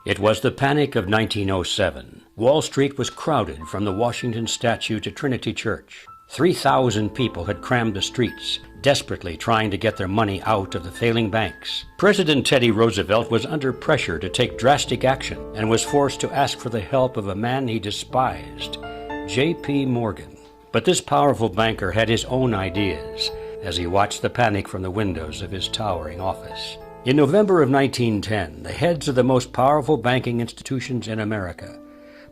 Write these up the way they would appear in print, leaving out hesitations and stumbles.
It was the panic of 1907. Wall Street was crowded from the Washington statue to Trinity Church. 3,000 people had crammed the streets, desperately trying to get their money out of the failing banks. President Teddy Roosevelt was under pressure to take drastic action and was forced to ask for the help of a man he despised, J.P. Morgan. But this powerful banker had his own ideas as he watched the panic from the windows of his towering office. In November of 1910, the heads of the most powerful banking institutions in America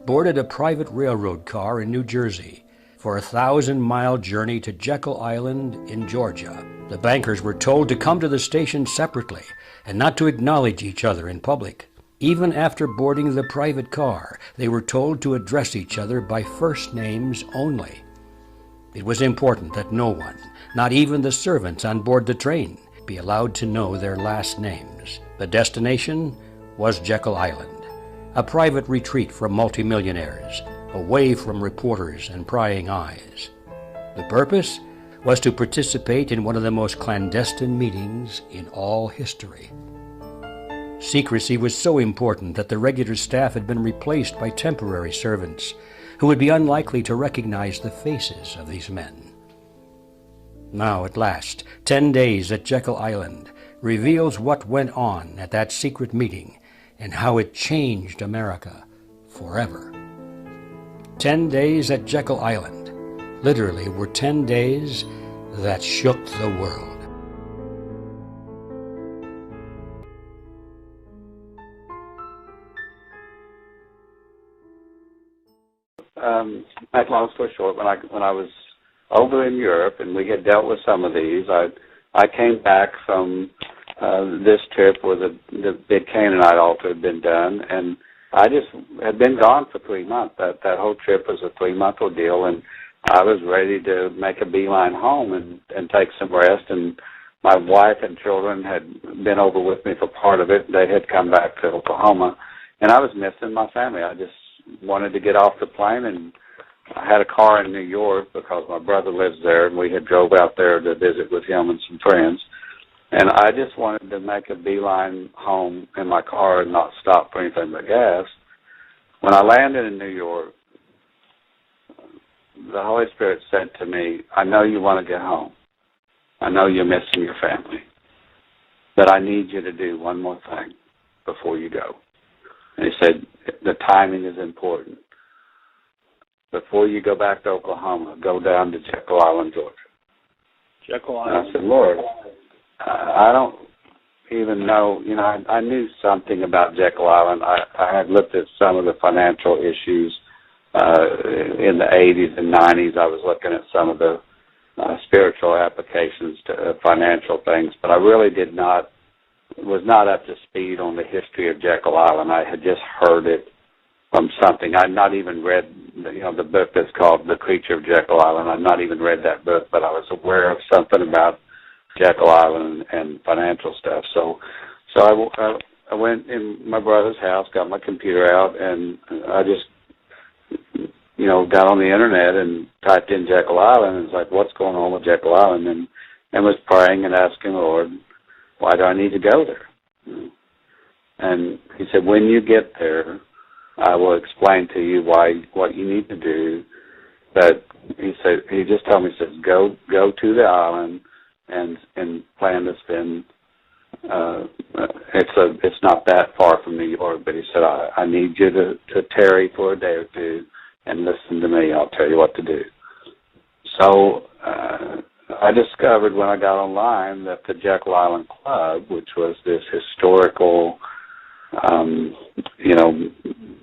boarded a private railroad car in New Jersey for a 1,000-mile journey to Jekyll Island in Georgia. The bankers were told to come to the station separately and not to acknowledge each other in public. Even after boarding the private car, they were told to address each other by first names only. It was important that no one, not even the servants on board the train, be allowed to know their last names. The destination was Jekyll Island, a private retreat for multimillionaires, away from reporters and prying eyes. The purpose was to participate in one of the most clandestine meetings in all history. Secrecy was so important that the regular staff had been replaced by temporary servants who would be unlikely to recognize the faces of these men. Now, at last, 10 days at Jekyll Island reveals what went on at that secret meeting and how it changed America forever. 10 days at Jekyll Island literally were 10 days that shook the world. Make long story short, when I was over in Europe and we had dealt with some of these, I came back from this trip where the big Canaanite altar had been done, and I just had been gone for 3 months. That whole trip was a 3-month ordeal, and I was ready to make a beeline home and take some rest. And my wife and children had been over with me for part of it. They had come back to Oklahoma, and I was missing my family. I just wanted to get off the plane, and I had a car in New York because my brother lives there, and we had drove out there to visit with him and some friends. And I just wanted to make a beeline home in my car and not stop for anything but gas. When I landed in New York, the Holy Spirit said to me, I know you want to get home. I know you're missing your family. But I need you to do one more thing before you go. And he said, the timing is important. Before you go back to Oklahoma, go down to Jekyll Island, Georgia. Jekyll And Island. I said, Lord, I don't even know, I knew something about Jekyll Island. I had looked at some of the financial issues in the 80s and 90s. I was looking at some of the spiritual applications to financial things, but I really was not up to speed on the history of Jekyll Island. I had just heard it from something. I'd not even read, the book that's called The Creature of Jekyll Island. I'd not even read that book, but I was aware of something about Jekyll Island and financial stuff. So I went in my brother's house, got my computer out, and I just, got on the internet and typed in Jekyll Island, and it's like, what's going on with Jekyll Island? And was praying and asking the Lord, why do I need to go there? And he said, when you get there, I will explain to you what you need to do. But he just told me, he says, go to the island and plan to spend. It's not that far from New York, but he said, I need you to tarry for a day or two and listen to me. I'll tell you what to do. So I discovered when I got online that the Jekyll Island Club, which was this historical,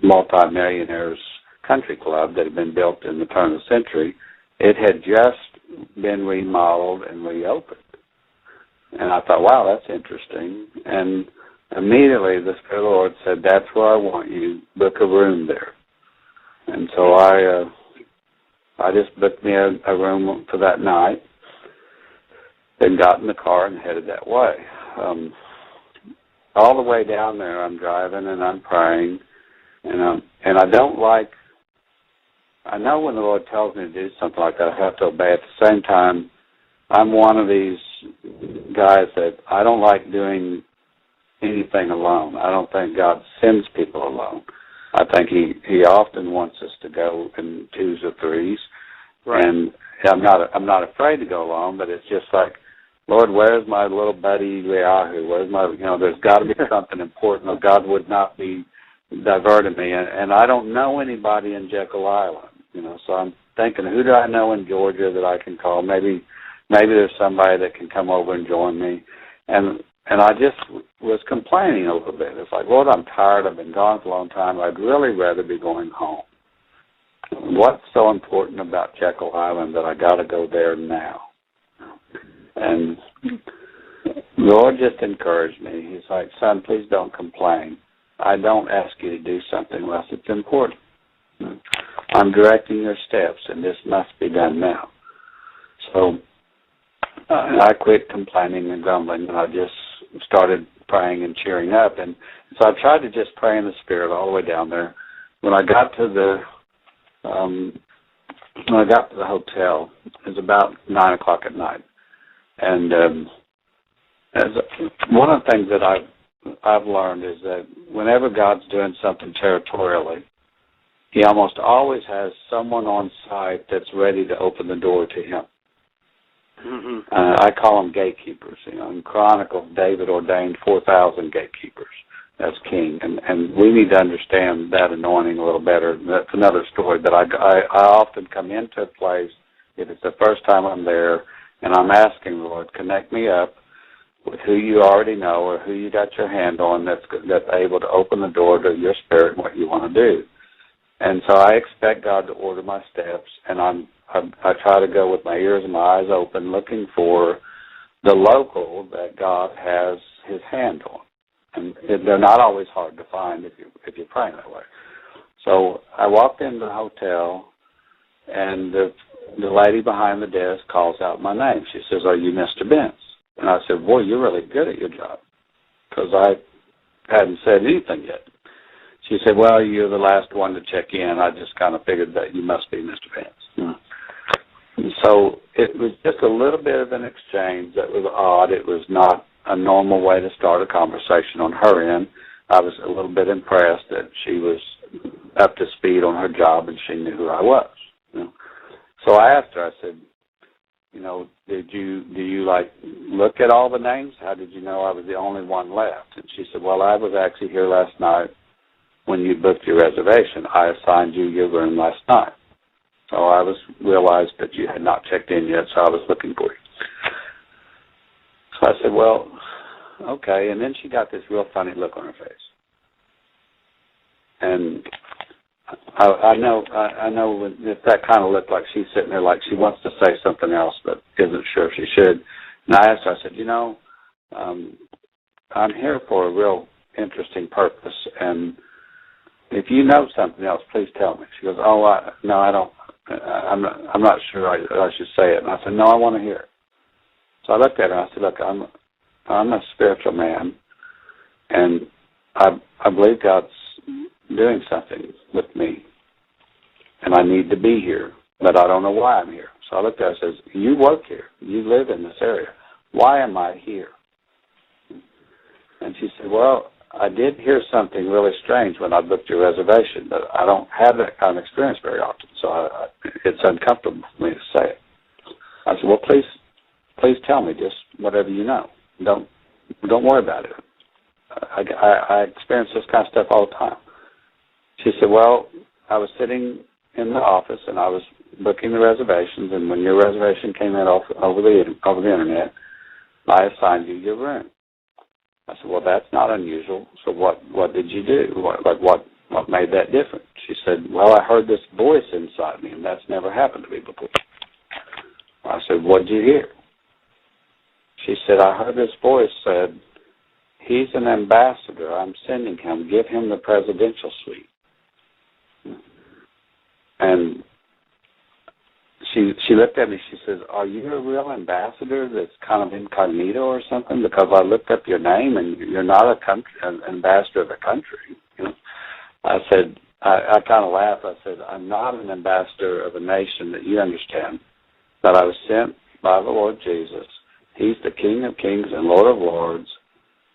multi-millionaires country club that had been built in the turn of the century, it had just been remodeled and reopened. And I thought, wow, that's interesting. And immediately the Spirit of the Lord said, that's where I want you, book a room there. And so I just booked me a room for that night, then got in the car and headed that way. All the way down there, I'm driving and I'm praying, and I don't like. I know when the Lord tells me to do something like that, I have to obey. At the same time, I'm one of these guys that I don't like doing anything alone. I don't think God sends people alone. I think He often wants us to go in twos or threes. Right. And I'm not afraid to go alone, but it's just like, Lord, where's my little buddy Leahu? Where's my, there's got to be something important, or God would not be diverting me. And I don't know anybody in Jekyll Island, so I'm thinking, who do I know in Georgia that I can call? Maybe there's somebody that can come over and join me. And I just was complaining a little bit. It's like, Lord, I'm tired. I've been gone for a long time. I'd really rather be going home. What's so important about Jekyll Island that I got to go there now? And the Lord just encouraged me. He's like, son, please don't complain. I don't ask you to do something unless it's important. I'm directing your steps, and this must be done now. So I quit complaining and grumbling, and I just started praying and cheering up. And so I tried to just pray in the Spirit all the way down there. When I got to the hotel, it was about 9 o'clock at night. And one of the things that I've learned is that whenever God's doing something territorially, He almost always has someone on site that's ready to open the door to Him. Mm-hmm. I call them gatekeepers. In Chronicles, David ordained 4,000 gatekeepers as king, and we need to understand that anointing a little better. That's another story. But I often come into a place, if it's the first time I'm there, and I'm asking the Lord, connect me up with who you already know or who you got your hand on that's able to open the door to your spirit and what you want to do. And so I expect God to order my steps, and I try to go with my ears and my eyes open, looking for the local that God has His hand on. And they're not always hard to find if you're praying that way. So I walked into the hotel, and the lady behind the desk calls out my name. She says, "Are you Mr. Bentz?" And I said, "Boy, you're really good at your job," because I hadn't said anything yet. She said, "Well, you're the last one to check in. I just kind of figured that you must be Mr. Bentz." And so it was just a little bit of an exchange that was odd. It was not a normal way to start a conversation on her end. I was a little bit impressed that she was up to speed on her job and she knew who I was. So I asked her, I said, do you like look at all the names? How did you know I was the only one left? And she said, well, I was actually here last night when you booked your reservation. I assigned you your room last night. So I realized that you had not checked in yet, so I was looking for you. So I said, well, okay. And then she got this real funny look on her face. And I know if that kind of looked like she's sitting there like she wants to say something else but isn't sure if she should. And I asked her, I said, I'm here for a real interesting purpose, and if you know something else, please tell me. She goes, no, I don't. I'm not sure I should say it. And I said, no, I want to hear it. So I looked at her and I said, look, I'm a spiritual man, and I believe God's doing something with me, and I need to be here, but I don't know why I'm here. So I looked at her and says, you work here. You live in this area. Why am I here? And she said, well, I did hear something really strange when I booked your reservation, but I don't have that kind of experience very often, so it's uncomfortable for me to say it. I said, well, please tell me just whatever you know. Don't worry about it. I experience this kind of stuff all the time. She said, well, I was sitting in the office and I was booking the reservations, and when your reservation came in over the internet, I assigned you your room. I said, well, that's not unusual. So what did you do? What made that different? She said, well, I heard this voice inside me, and that's never happened to me before. I said, what did you hear? She said, I heard this voice said, he's an ambassador. I'm sending him. Give him the presidential suite. And she looked at me. She says, are you a real ambassador that's kind of incognito or something? Because I looked up your name, and you're not an ambassador of a country. I said, I kind of laughed. I said, I'm not an ambassador of a nation that you understand, but I was sent by the Lord Jesus. He's the King of Kings and Lord of Lords,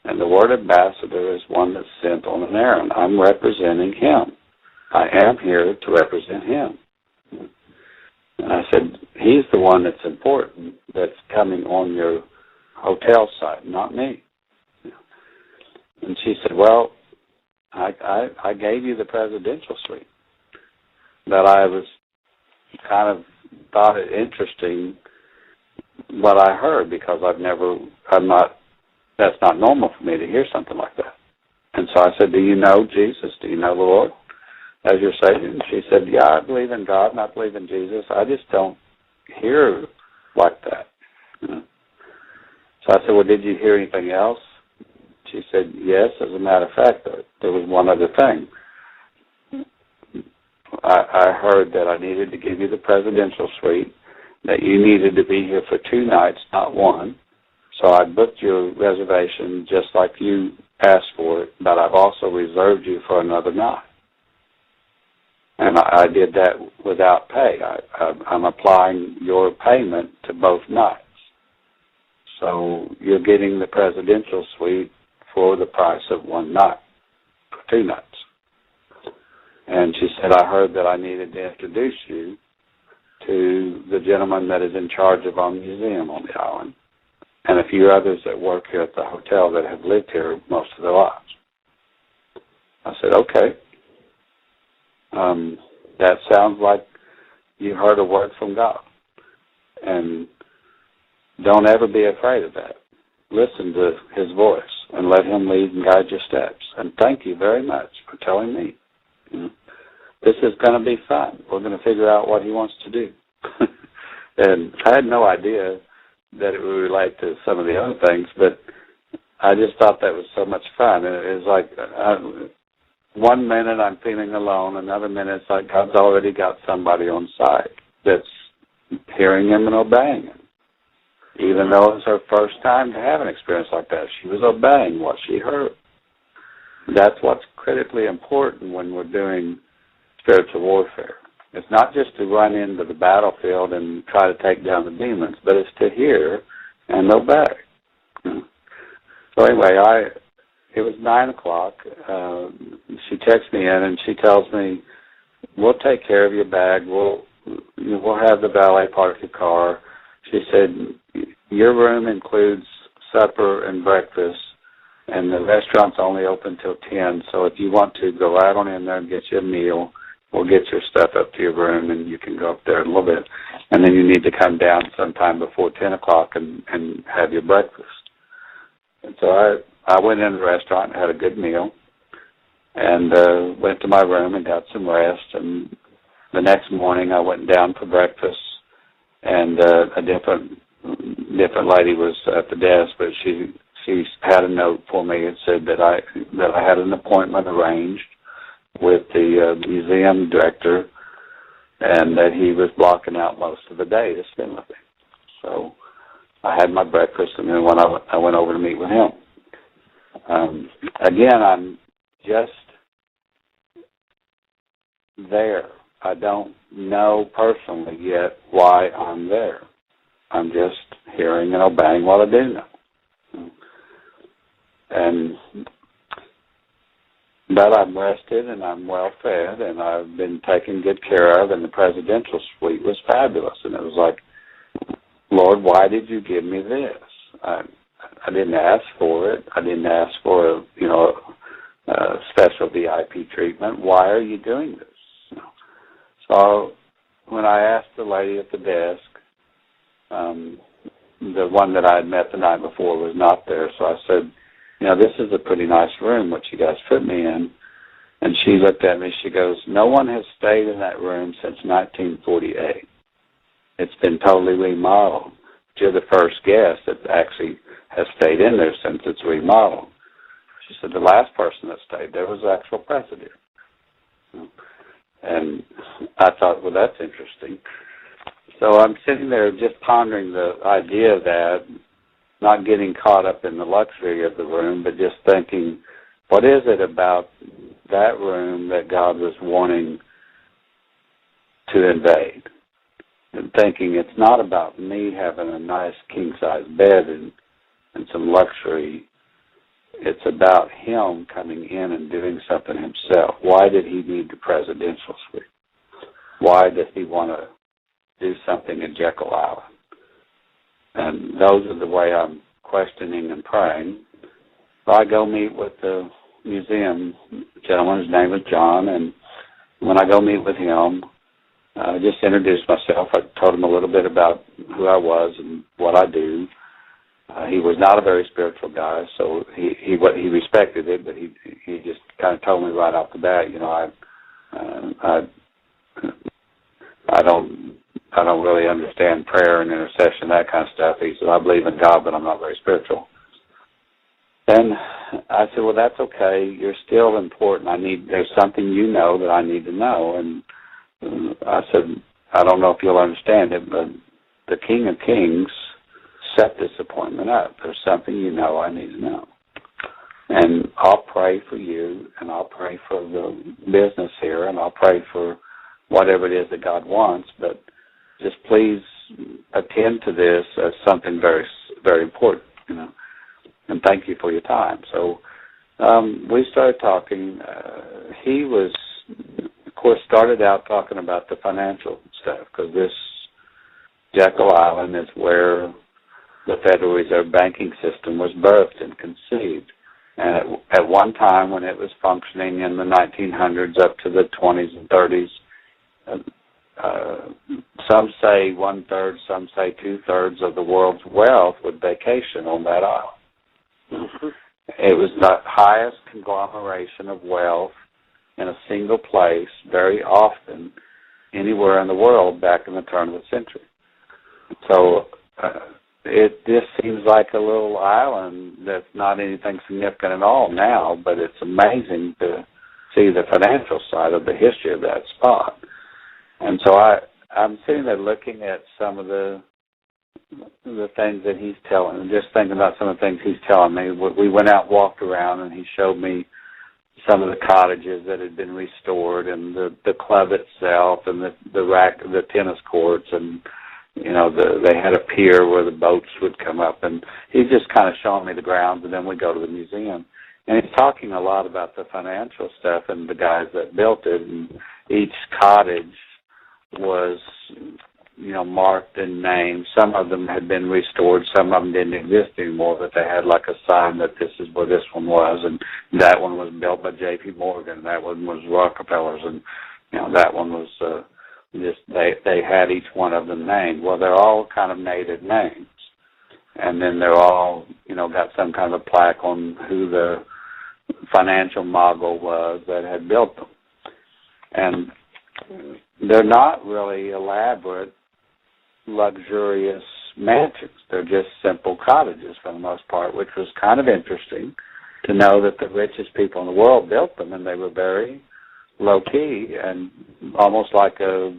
And the word ambassador is one that's sent on an errand. I'm representing him. I am here to represent him. And I said, he's the one that's important, that's coming on your hotel site, not me. And she said, well, I gave you the presidential suite. But I was kind of thought it interesting what I heard, because that's not normal for me to hear something like that. And so I said, do you know Jesus? Do you know the Lord as your Savior? And she said, yeah, I believe in God and I believe in Jesus. I just don't hear like that. So I said, well, did you hear anything else? She said, yes, as a matter of fact, there was one other thing. I heard that I needed to give you the presidential suite, that you needed to be here for 2 nights, not 1. So I booked your reservation just like you asked for it, but I've also reserved you for another night. And I did that without pay. I'm applying your payment to both nights. So you're getting the presidential suite for the price of 1 night, for 2 nights. And she said, I heard that I needed to introduce you to the gentleman that is in charge of our museum on the island, and a few others that work here at the hotel that have lived here most of their lives. I said, okay. That sounds like you heard a word from God. And don't ever be afraid of that. Listen to his voice and let him lead and guide your steps. And thank you very much for telling me. This is going to be fun. We're going to figure out what he wants to do. And I had no idea that it would relate to some of the other things, but I just thought that was so much fun. And it was like, one minute I'm feeling alone, another minute it's like God's already got somebody on site that's hearing him and obeying him. Even though it was her first time to have an experience like that, she was obeying what she heard. That's what's critically important when we're doing spiritual warfare. It's not just to run into the battlefield and try to take down the demons, but it's to hear and obey. So anyway, it was 9 o'clock. She texts me in and she tells me, we'll take care of your bag. We'll have the valet park your car. She said, your room includes supper and breakfast, and the restaurant's only open till 10, so if you want to, go right on in there and get you a meal. We'll get your stuff up to your room, and you can go up there in a little bit. And then you need to come down sometime before 10 o'clock and have your breakfast. And so I went in the restaurant and had a good meal and went to my room and got some rest. And the next morning I went down for breakfast, and a different lady was at the desk, but she had a note for me. It said that I had an appointment arranged with the museum director, and that he was blocking out most of the day to spend with me. So I had my breakfast, and then when I went over to meet with him. Again, I'm just there. I don't know personally yet why I'm there. I'm just hearing and obeying what I do know. But I'm rested and I'm well fed and I've been taken good care of, and the presidential suite was fabulous. And it was like, Lord, why did you give me this? I didn't ask for it. I didn't ask for a special VIP treatment. Why are you doing this? So when I asked the lady at the desk, the one that I had met the night before was not there, so I said, this is a pretty nice room, what you guys put me in. And she looked at me, she goes, no one has stayed in that room since 1948. It's been totally remodeled. You're the first guest that actually has stayed in there since it's remodeled. She said, the last person that stayed there was the actual president. And I thought, well, that's interesting. So I'm sitting there just pondering the idea of that, not getting caught up in the luxury of the room, but just thinking, what is it about that room that God was wanting to invade? And thinking it's not about me having a nice king-size bed and some luxury. it's about him coming in and doing something himself. Why did he need the presidential suite? Why does he want to do something in Jekyll Island? And those are the way I'm questioning and praying. So I go meet with the museum gentleman. His name is John, and when I go meet with him, I just introduced myself. I told him a little bit about who I was and what I do. He was not a very spiritual guy, so he respected it, but he just kind of told me right off the bat, you know, I don't really understand prayer and intercession, that kind of stuff. He said, I believe in God, but I'm not very spiritual. And I said, well, that's okay. You're still important. There's something you know that I need to know. And I said, I don't know if you'll understand it, but the King of Kings set this appointment up. There's something you know I need to know. And I'll pray for you, and I'll pray for the business here, and I'll pray for whatever it is that God wants, but just please attend to this as something very, very important, you know. And thank you for your time. So we started talking. He was, of course, started out talking about the financial stuff, because this Jekyll Island is where the Federal Reserve banking system was birthed and conceived. And at one time when it was functioning in the 1900s up to the 20s and 30s, some say 1/3, some say 2/3 of the world's wealth would vacation on that island. Mm-hmm. It was the highest conglomeration of wealth in a single place very often anywhere in the world back in the turn of the century. So it just seems like a little island that's not anything significant at all now, but it's amazing to see the financial side of the history of that spot. And so I'm sitting there looking at some of the things that he's telling, and just thinking about some of the things he's telling me. We went out and walked around, and he showed me some of the cottages that had been restored, and the club itself, and the tennis courts, and you know, they had a pier where the boats would come up, and he's just kind of showing me the grounds, and then we go to the museum. And he's talking a lot about the financial stuff and the guys that built it, and each cottage was, you know, marked and named. Some of them had been restored, some of them didn't exist anymore, but they had like a sign that this is where this one was, and that one was built by J.P. Morgan, that one was Rockefeller's, and you know, that one was just they had each one of them named. Well, they're all kind of native names, and then they're all, you know, got some kind of plaque on who the financial mogul was that had built them. And they're not really elaborate, luxurious mansions. They're just simple cottages for the most part, which was kind of interesting to know that the richest people in the world built them, and they were very low-key and almost like a,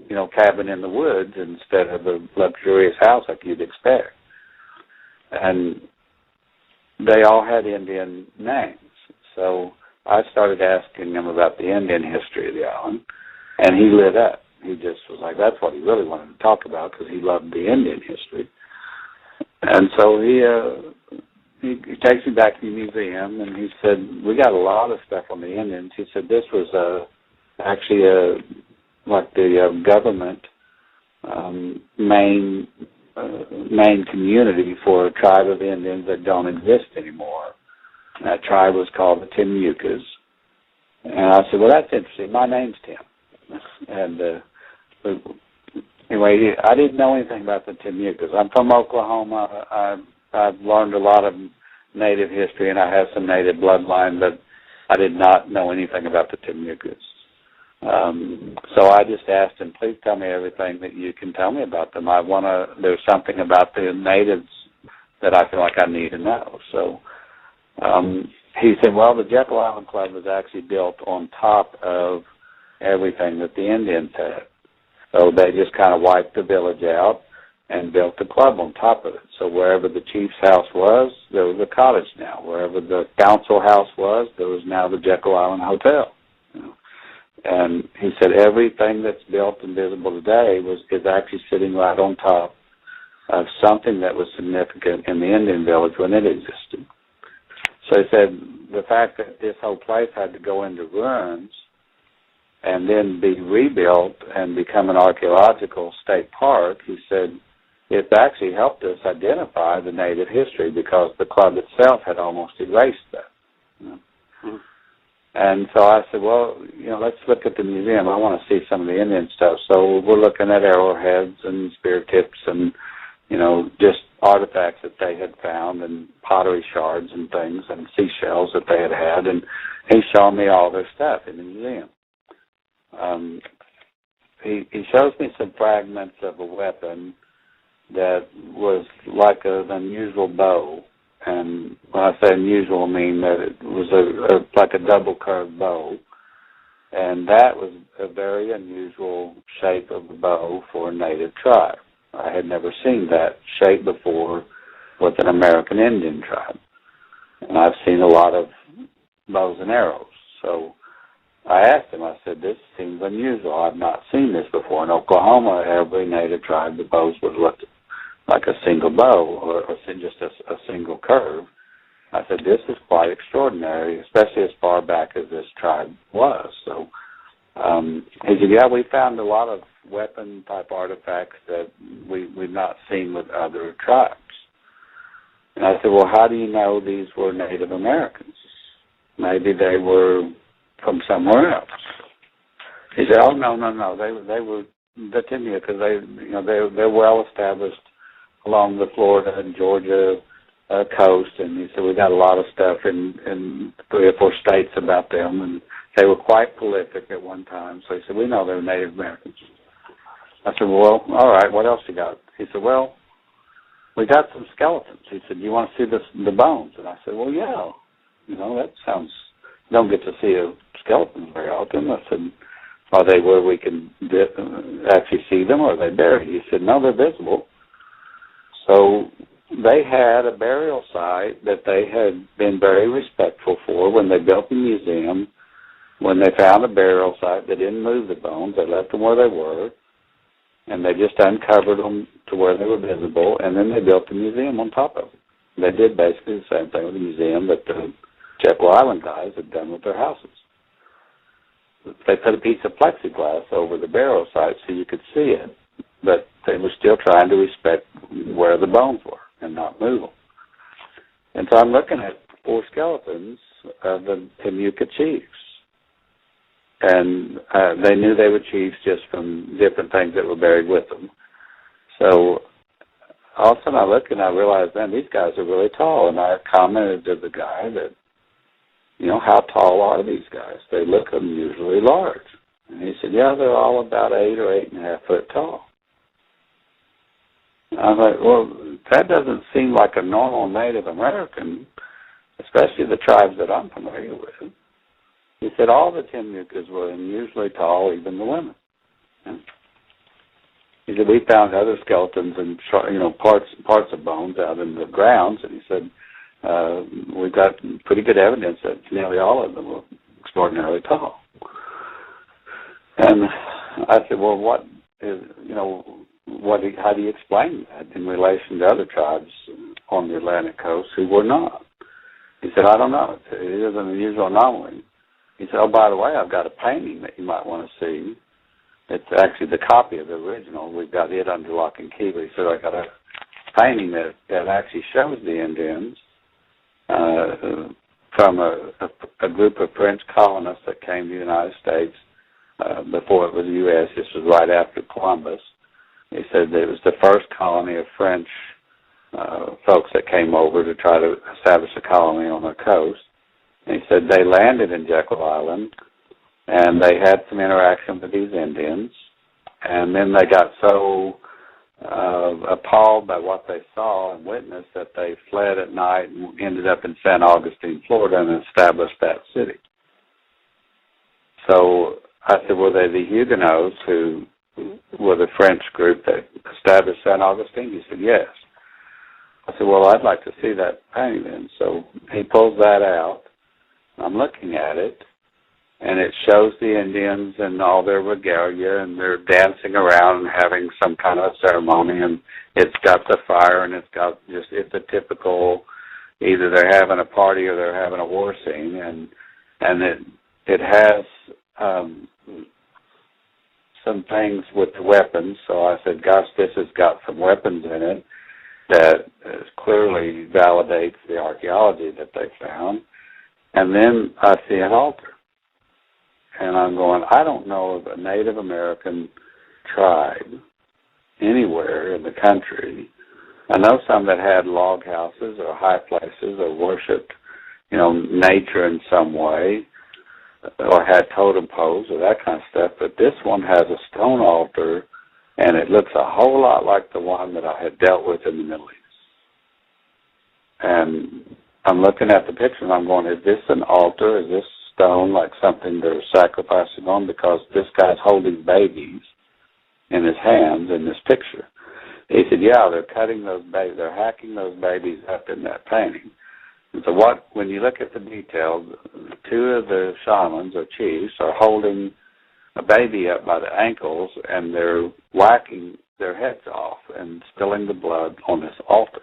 you know, cabin in the woods instead of a luxurious house like you'd expect. And they all had Indian names. So I started asking him about the Indian history of the island, and he lit up. He just was like, that's what he really wanted to talk about, because he loved the Indian history. And so he takes me back to the museum, and he said, we got a lot of stuff on the Indians. He said this was actually like the government main community for a tribe of Indians that don't exist anymore. That tribe was called the Timucas. And I said, well, that's interesting. My name's Tim. And anyway, I didn't know anything about the Timucas. I'm from Oklahoma. I've learned a lot of native history, and I have some native bloodline, but I did not know anything about the Timucas. So I just asked him, please tell me everything that you can tell me about them. There's something about the natives that I feel like I need to know. So he said, well, the Jekyll Island Club was actually built on top of everything that the Indians had. So they just kind of wiped the village out and built the club on top of it. So wherever the chief's house was, there was a cottage now. Wherever the council house was, there was now the Jekyll Island Hotel. You know? And he said everything that's built and visible today is actually sitting right on top of something that was significant in the Indian village when it existed. So he said the fact that this whole place had to go into ruins and then be rebuilt and become an archaeological state park, he said it actually helped us identify the native history because the club itself had almost erased that. You know? Mm-hmm. And so I said, well, let's look at the museum. I want to see some of the Indian stuff. So we're looking at arrowheads and spear tips and, just artifacts that they had found and pottery shards and things and seashells that they had. And he showed me all their stuff in the museum. He shows me some fragments of a weapon that was like an unusual bow. And when I say unusual, I mean that it was like a double curved bow. And that was a very unusual shape of a bow for a native tribe. I had never seen that shape before with an American Indian tribe. And I've seen a lot of bows and arrows. So I asked him, I said, this seems unusual. I've not seen this before. In Oklahoma, every native tribe, the bows would look like a single bow or just a single curve. I said, this is quite extraordinary, especially as far back as this tribe was. So he said, yeah, we found a lot of weapon-type artifacts that we've not seen with other tribes. And I said, well, how do you know these were Native Americans? Maybe they were from somewhere else. He said, oh, no, they were the Timia because they're well established along the Florida and Georgia coast, and he said we got a lot of stuff in 3 or 4 states about them, and they were quite prolific at one time. So he said, we know they're Native Americans. I said, well, all right, what else you got? He said, well, we got some skeletons. He said, you want to see the bones? And I said, well, yeah. That sounds, you don't get to see a skeleton very often. I said, are they where we can actually see them, or are they buried? He said, no, they're visible. So they had a burial site that they had been very respectful for when they built the museum. When they found a burial site, they didn't move the bones. They left them where they were, and they just uncovered them to where they were visible, and then they built the museum on top of it. They did basically the same thing with the museum that the Jekyll Island guys had done with their houses. They put a piece of plexiglass over the burial site so you could see it, but they were still trying to respect where the bones were and not move them. And so I'm looking at 4 skeletons of the Timucua chiefs. And they knew they were chiefs just from different things that were buried with them. So all of a sudden I look and I realize, man, these guys are really tall. And I commented to the guy that, how tall are these guys? They look unusually large. And he said, yeah, they're all about 8 or 8.5 foot tall. I was like, well, that doesn't seem like a normal Native American, especially the tribes that I'm familiar with. He said all the Timucuas were unusually tall, even the women. And he said we found other skeletons and parts of bones out in the grounds, and he said we've got pretty good evidence that nearly all of them were extraordinarily tall. And I said, well, what is how do you explain that in relation to other tribes on the Atlantic coast who were not? He said, I don't know. It is an unusual anomaly. He said, oh, by the way, I've got a painting that you might want to see. It's actually the copy of the original. We've got it under lock and key. But he said, I got a painting that actually shows the Indians from a group of French colonists that came to the United States before it was the U.S. This was right after Columbus. He said that it was the first colony of French folks that came over to try to establish a colony on the coast. And he said they landed in Jekyll Island, and they had some interaction with these Indians, and then they got so appalled by what they saw and witnessed that they fled at night and ended up in San Augustine, Florida, and established that city. So I said, were they the Huguenots who were the French group that established San Augustine? He said, yes. I said, well, I'd like to see that painting then. So he pulls that out. I'm looking at it, and it shows the Indians and all their regalia, and they're dancing around and having some kind of ceremony, and it's got the fire, and it's a typical either they're having a party or they're having a war scene, and it has some things with the weapons. So I said, gosh, this has got some weapons in it that clearly validates the archaeology that they found. And then I see an altar. And I'm going, I don't know of a Native American tribe anywhere in the country. I know some that had log houses or high places or worshipped, nature in some way, or had totem poles or that kind of stuff. But this one has a stone altar, and it looks a whole lot like the one that I had dealt with in the Middle East. And I'm looking at the picture, and I'm going, is this an altar? Is this stone like something they're sacrificing on? Because this guy's holding babies in his hands in this picture. He said, yeah, they're cutting those babies, they're hacking those babies up in that painting. And so when you look at the details, two of the shamans or chiefs are holding a baby up by the ankles, and they're whacking their heads off and spilling the blood on this altar.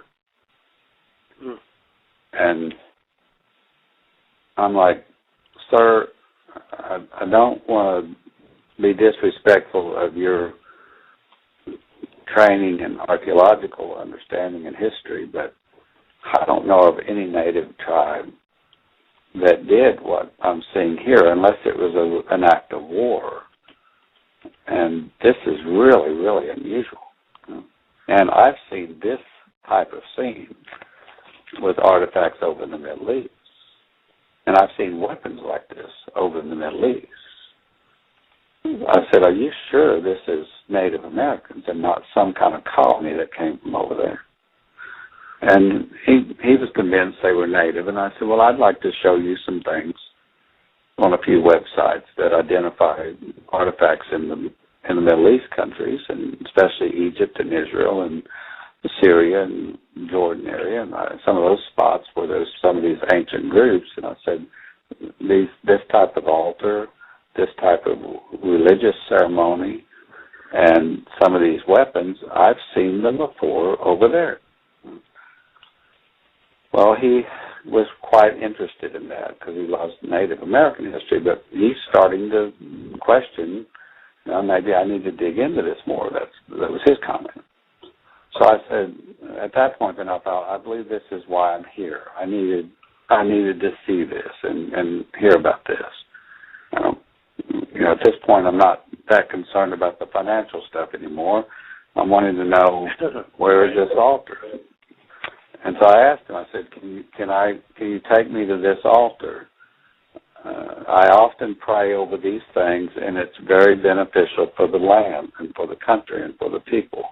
Mm. And I'm like, sir, I don't want to be disrespectful of your training and archaeological understanding and history, but I don't know of any native tribe that did what I'm seeing here, unless it was an act of war. And this is really, really unusual. And I've seen this type of scene with artifacts over in the Middle East. And I've seen weapons like this over in the Middle East. I said, are you sure this is Native Americans and not some kind of colony that came from over there? And he was convinced they were Native. And I said, well, I'd like to show you some things on a few websites that identify artifacts in the Middle East countries, and especially Egypt and Israel and Syria and Jordan area, and some of those spots where there's some of these ancient groups. And I said, this type of altar, this type of religious ceremony, and some of these weapons, I've seen them before over there. Well, he was quite interested in that because he loves Native American history, but he's starting to question, maybe I need to dig into this more. That was his comment. So I said, at that point, then I thought, I believe this is why I'm here. I needed to see this and hear about this. At this point, I'm not that concerned about the financial stuff anymore. I'm wanting to know, where is this altar? And so I asked him, I said, can you take me to this altar? I often pray over these things, and it's very beneficial for the land and for the country and for the people.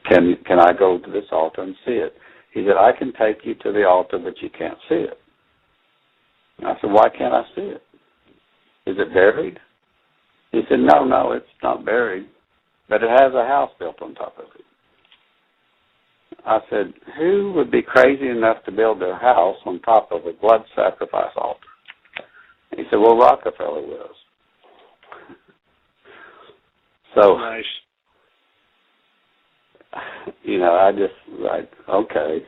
Can I go to this altar and see it? He said, I can take you to the altar, but you can't see it. And I said, why can't I see it? Is it buried? He said, no, it's not buried, but it has a house built on top of it. I said, who would be crazy enough to build their house on top of a blood sacrifice altar? He said, well, Rockefeller was. So, nice. I just okay,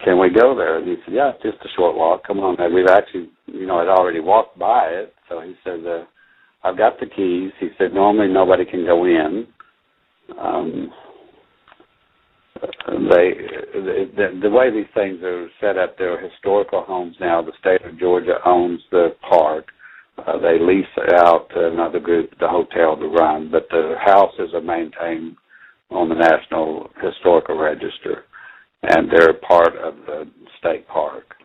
can we go there? And he said, yeah, it's just a short walk. Come on. And we've actually, I'd already walked by it. So he said, I've got the keys. He said, normally nobody can go in. The way these things are set up, they're historical homes now. The state of Georgia owns the park. They lease it out to another group, the hotel, to run, but the houses are maintained on the National Historical Register, and they're part of the state park.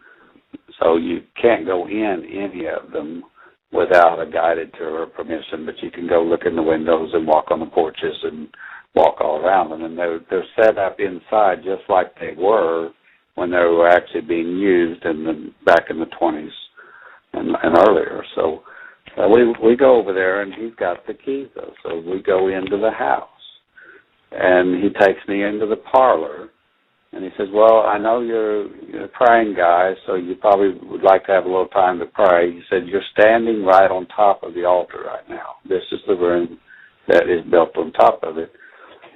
So you can't go in any of them without a guided tour or permission, but you can go look in the windows and walk on the porches and walk all around them. And they're set up inside just like they were when they were actually being used back in the 20s and earlier. So we go over there, and he's got the keys, though. So we go into the house, and he takes me into the parlor, and he says, well, I know you're a praying guy, so you probably would like to have a little time to pray. He said, you're standing right on top of the altar right now. This is the room that is built on top of it.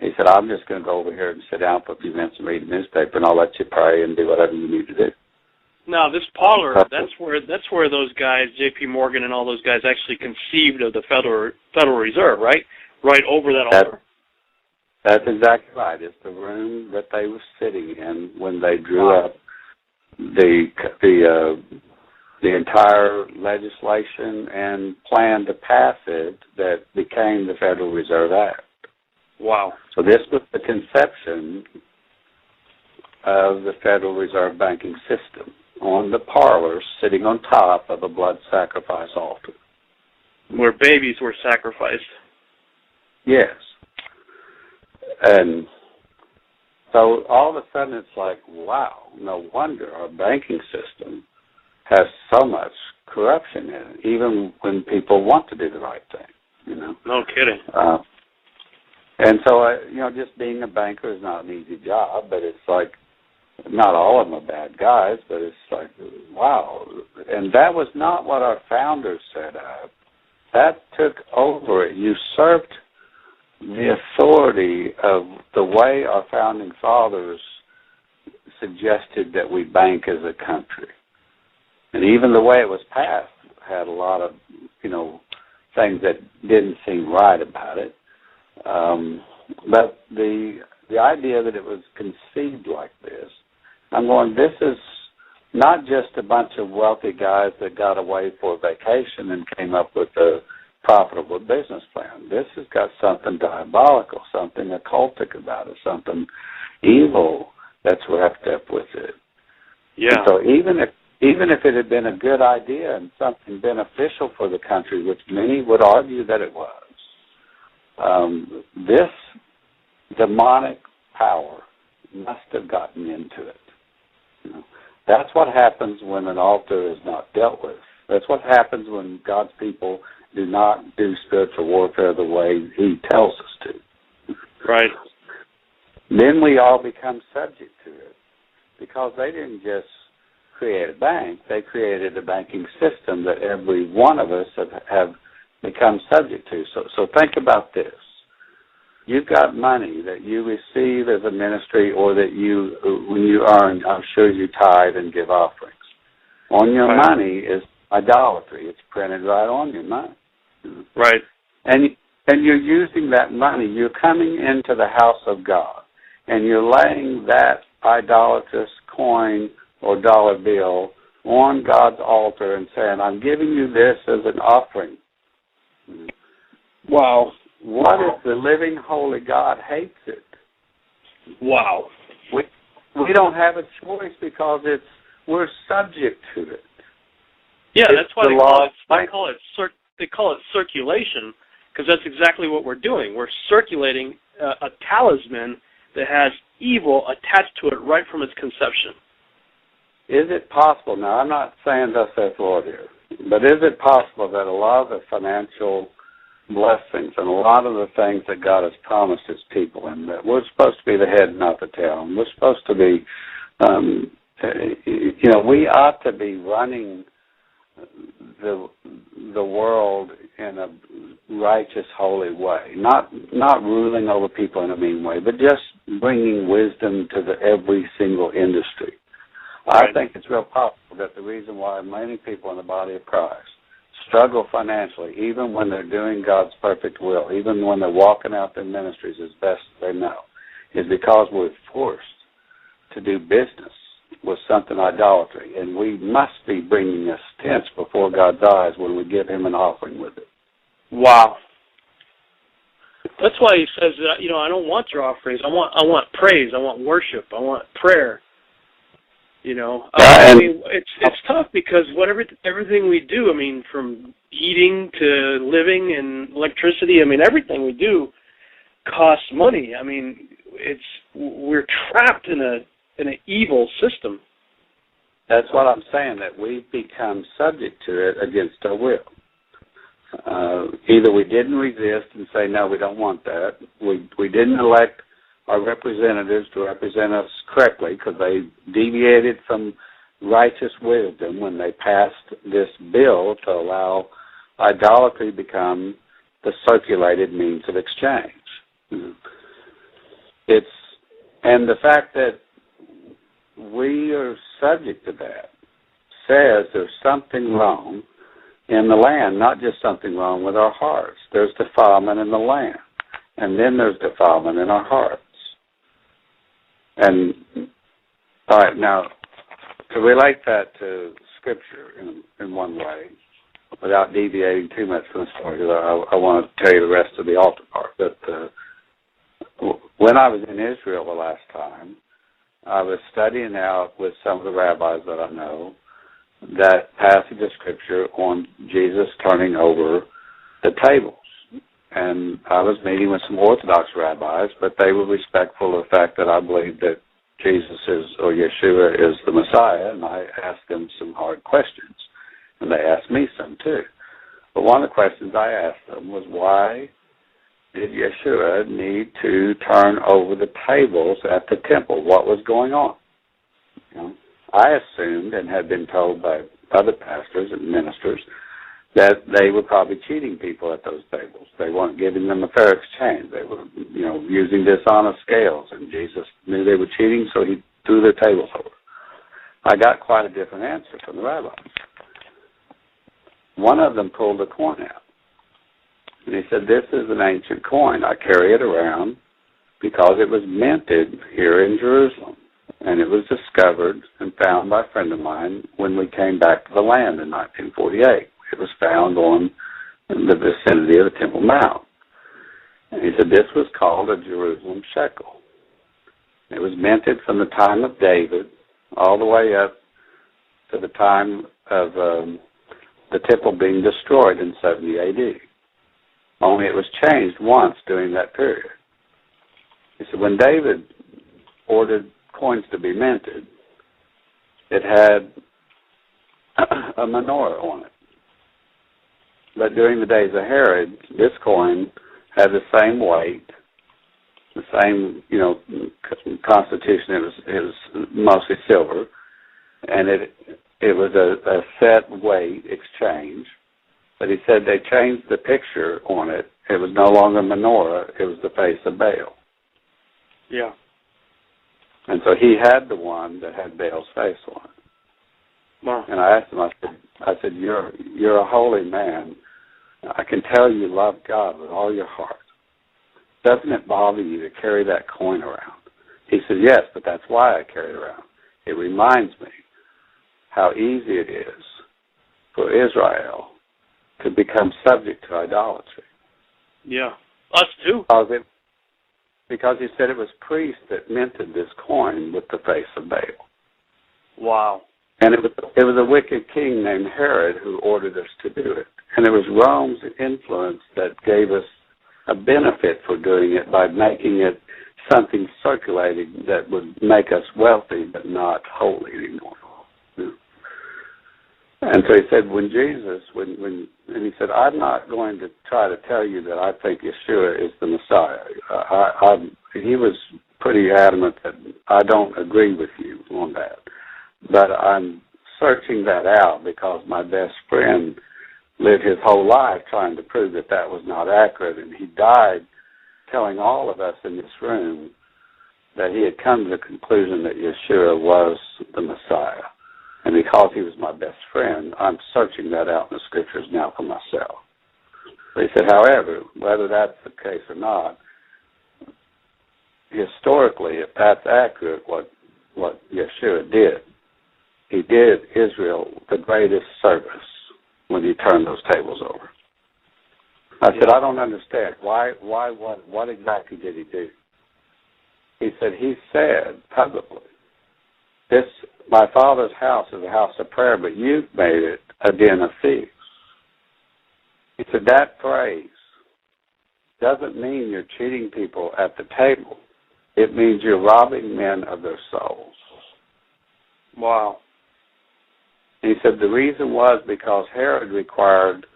he said, I'm just going to go over here and sit down for a few minutes and read the newspaper, and I'll let you pray and do whatever you need to do. Now, this parlor, that's where those guys, J.P. Morgan and all those guys, actually conceived of the Federal Reserve, right? Right over that altar. That's exactly right. It's the room that they were sitting in when they drew up the entire legislation and plan to pass it that became the Federal Reserve Act. Wow. So this was the conception of the Federal Reserve banking system on the parlor sitting on top of a blood sacrifice altar. Where babies were sacrificed. Yes. And so all of a sudden it's like, wow, no wonder our banking system has so much corruption in it, even when people want to do the right thing, you know. No kidding. And so, just being a banker is not an easy job, but it's like, not all of them are bad guys, but it's like, wow. And that was not what our founders set up. That took over. It usurped the authority of the way our founding fathers suggested that we bank as a country. And even the way it was passed had a lot of, things that didn't seem right about it. But the idea that it was conceived like this, I'm going, this is not just a bunch of wealthy guys that got away for a vacation and came up with a profitable business plan. This has got something diabolical, something occultic about it, something evil that's wrapped up with it. Yeah. And so even if it had been a good idea and something beneficial for the country, which many would argue that it was, this demonic power must have gotten into it. That's what happens when an altar is not dealt with. That's what happens when God's people do not do spiritual warfare the way He tells us to. Right. Then we all become subject to it, because they didn't just create a bank, they created a banking system that every one of us have become subject to. So think about this. You've got money that you receive as a ministry, or that you, when you earn, I'm sure you tithe and give offerings. On your money is idolatry. It's printed right on your money. Right. And you're using that money. You're coming into the house of God, and you're laying that idolatrous coin or dollar bill on God's altar and saying, I'm giving you this as an offering. Wow. What if the living, holy God hates it? Wow. We don't have a choice, because we're subject to it. Yeah, it's that's why they call it circulation, because that's exactly what we're doing. We're circulating a talisman that has evil attached to it right from its conception. Is it possible, now I'm not saying thus saith the Lord here, but is it possible that a lot of the financial blessings and a lot of the things that God has promised His people, and that we're supposed to be the head, not the tail, and we're supposed to be, we ought to be running the world in a righteous, holy way, not ruling over people in a mean way, but just bringing wisdom to every single industry. Right. I think it's real possible that the reason why many people in the body of Christ struggle financially, even when they're doing God's perfect will, even when they're walking out their ministries as best they know, is because we're forced to do business with something idolatry, and we must be bringing a stench before God's eyes when we give Him an offering with it. Wow. That's why He says, I don't want your offerings. I want praise. I want worship. I want prayer. It's tough, because everything we do, from eating to living and electricity, everything we do costs money. We're trapped in an evil system. That's what I'm saying, that we've become subject to it against our will. Either we didn't resist and say, no, we don't want that. We didn't elect our representatives to represent us correctly, because they deviated from righteous wisdom when they passed this bill to allow idolatry become the circulated means of exchange. It's, and the fact that we are subject to that says there's something wrong in the land, not just something wrong with our hearts. There's defilement in the land, and then there's defilement in our hearts. And, all right, now, to relate that to Scripture in one way, without deviating too much from the story, because I want to tell you the rest of the altar part, but when I was in Israel the last time, I was studying out with some of the rabbis that I know that passage of Scripture on Jesus turning over the tables. And I was meeting with some Orthodox rabbis, but they were respectful of the fact that I believed that Jesus is, or Yeshua is the Messiah, and I asked them some hard questions. And they asked me some too. But one of the questions I asked them was, why did Yeshua need to turn over the tables at the temple? What was going on? You know, I assumed, and had been told by other pastors and ministers, that they were probably cheating people at those tables. They weren't giving them a fair exchange. They were, using dishonest scales, and Jesus knew they were cheating, so he threw their tables over. I got quite a different answer from the rabbis. One of them pulled a coin out, and he said, "This is an ancient coin. I carry it around because it was minted here in Jerusalem, and it was discovered and found by a friend of mine when we came back to the land in 1948. It was found on the vicinity of the Temple Mount." And he said this was called a Jerusalem shekel. It was minted from the time of David all the way up to the time of the temple being destroyed in 70 A.D. Only it was changed once during that period. He said when David ordered coins to be minted, it had a menorah on it. But during the days of Herod, this coin had the same weight, the same, constitution. It was mostly silver, and it was a set weight exchange. But he said they changed the picture on it. It was no longer menorah. It was the face of Baal. Yeah. And so he had the one that had Baal's face on it. Wow. And I asked him, I said, you're a holy man. I can tell you love God with all your heart. Doesn't it bother you to carry that coin around? He said, yes, but that's why I carry it around. It reminds me how easy it is for Israel to become subject to idolatry. Yeah, us too. Because he said it was priests that minted this coin with the face of Baal. Wow. And it was a wicked king named Herod who ordered us to do it. And it was Rome's influence that gave us a benefit for doing it by making it something circulating that would make us wealthy but not holy anymore. And so he said, when Jesus, and he said, I'm not going to try to tell you that I think Yeshua is the Messiah. He was pretty adamant that I don't agree with you on that. But I'm searching that out because my best friend lived his whole life trying to prove that that was not accurate, and he died telling all of us in this room that he had come to the conclusion that Yeshua was the Messiah. And because he was my best friend, I'm searching that out in the Scriptures now for myself. But he said, however, whether that's the case or not, historically, if that's accurate, what Yeshua did, he did Israel the greatest service when he turned those tables over. I said, I don't understand. What exactly did he do? He said, he said publicly, my Father's house is a house of prayer, but you've made it a den of thieves. He said, that phrase doesn't mean you're cheating people at the table. It means you're robbing men of their souls. Wow. And he said the reason was because Herod required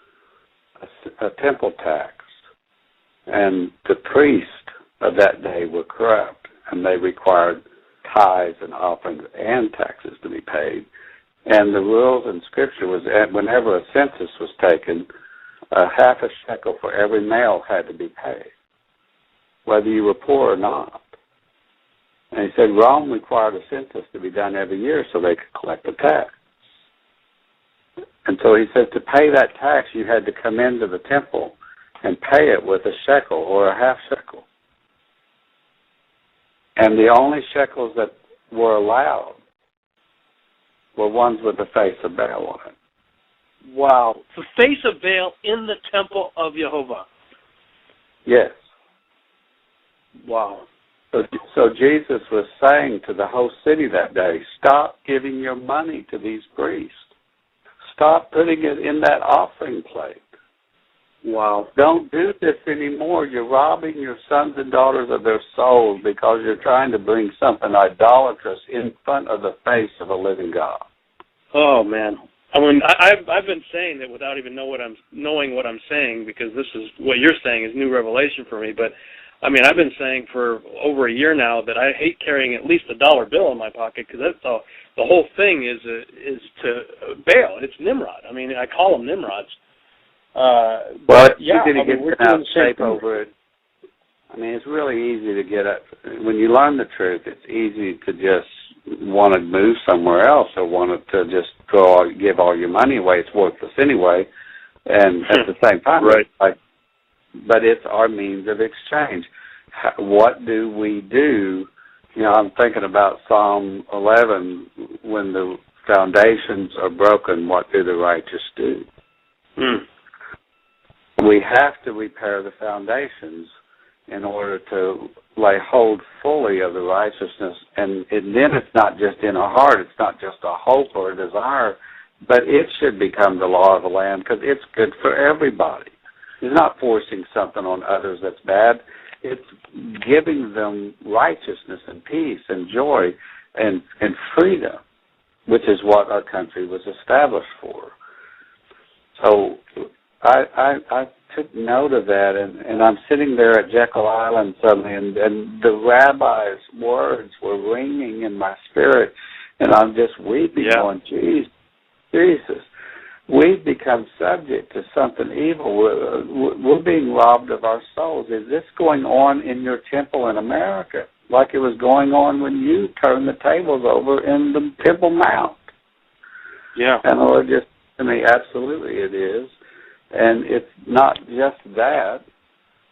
a temple tax, and the priests of that day were corrupt, and they required tithes and offerings and taxes to be paid. And the rules in Scripture was that whenever a census was taken, half a shekel for every male had to be paid, whether you were poor or not. And he said Rome required a census to be done every year so they could collect the tax. And so he said to pay that tax, you had to come into the temple and pay it with a shekel or a half shekel. And the only shekels that were allowed were ones with the face of Baal on it. Wow. The face of Baal in the temple of Jehovah. Yes. Wow. So Jesus was saying to the whole city that day, stop giving your money to these priests. Stop putting it in that offering plate. Wow. Don't do this anymore. You're robbing your sons and daughters of their souls because you're trying to bring something idolatrous in front of the face of a living God. Oh, man. I mean, I've been saying that without even knowing what I'm saying, because this is what you're saying is new revelation for me. But I mean, I've been saying for over a year now that I hate carrying at least $1 bill in my pocket, because that's the whole thing is to Baal. It's Nimrod. I mean, I call them Nimrods. Well, it's yeah, easy to get we're out doing of shape over it. I mean, it's really easy to get up. When you learn the truth, it's easy to just want to move somewhere else or want to just give all your money away. It's worthless anyway. And at the same time, right. But it's our means of exchange. What do we do? You know, I'm thinking about Psalm 11, when the foundations are broken, what do the righteous do? We have to repair the foundations in order to lay hold fully of the righteousness. And then it's not just in our heart, it's not just a hope or a desire, but it should become the law of the land, because it's good for everybody. It's not forcing something on others that's bad. It's giving them righteousness and peace and joy and freedom, which is what our country was established for. So I took note of that, and I'm sitting there at Jekyll Island suddenly, and the rabbi's words were ringing in my spirit, and I'm just weeping, going, Jesus, we've become subject to something evil. We're being robbed of our souls. Is this going on in your temple in America, like it was going on when you turned the tables over in the Temple Mount? Yeah. And the Lord just said to me, absolutely it is. And it's not just that,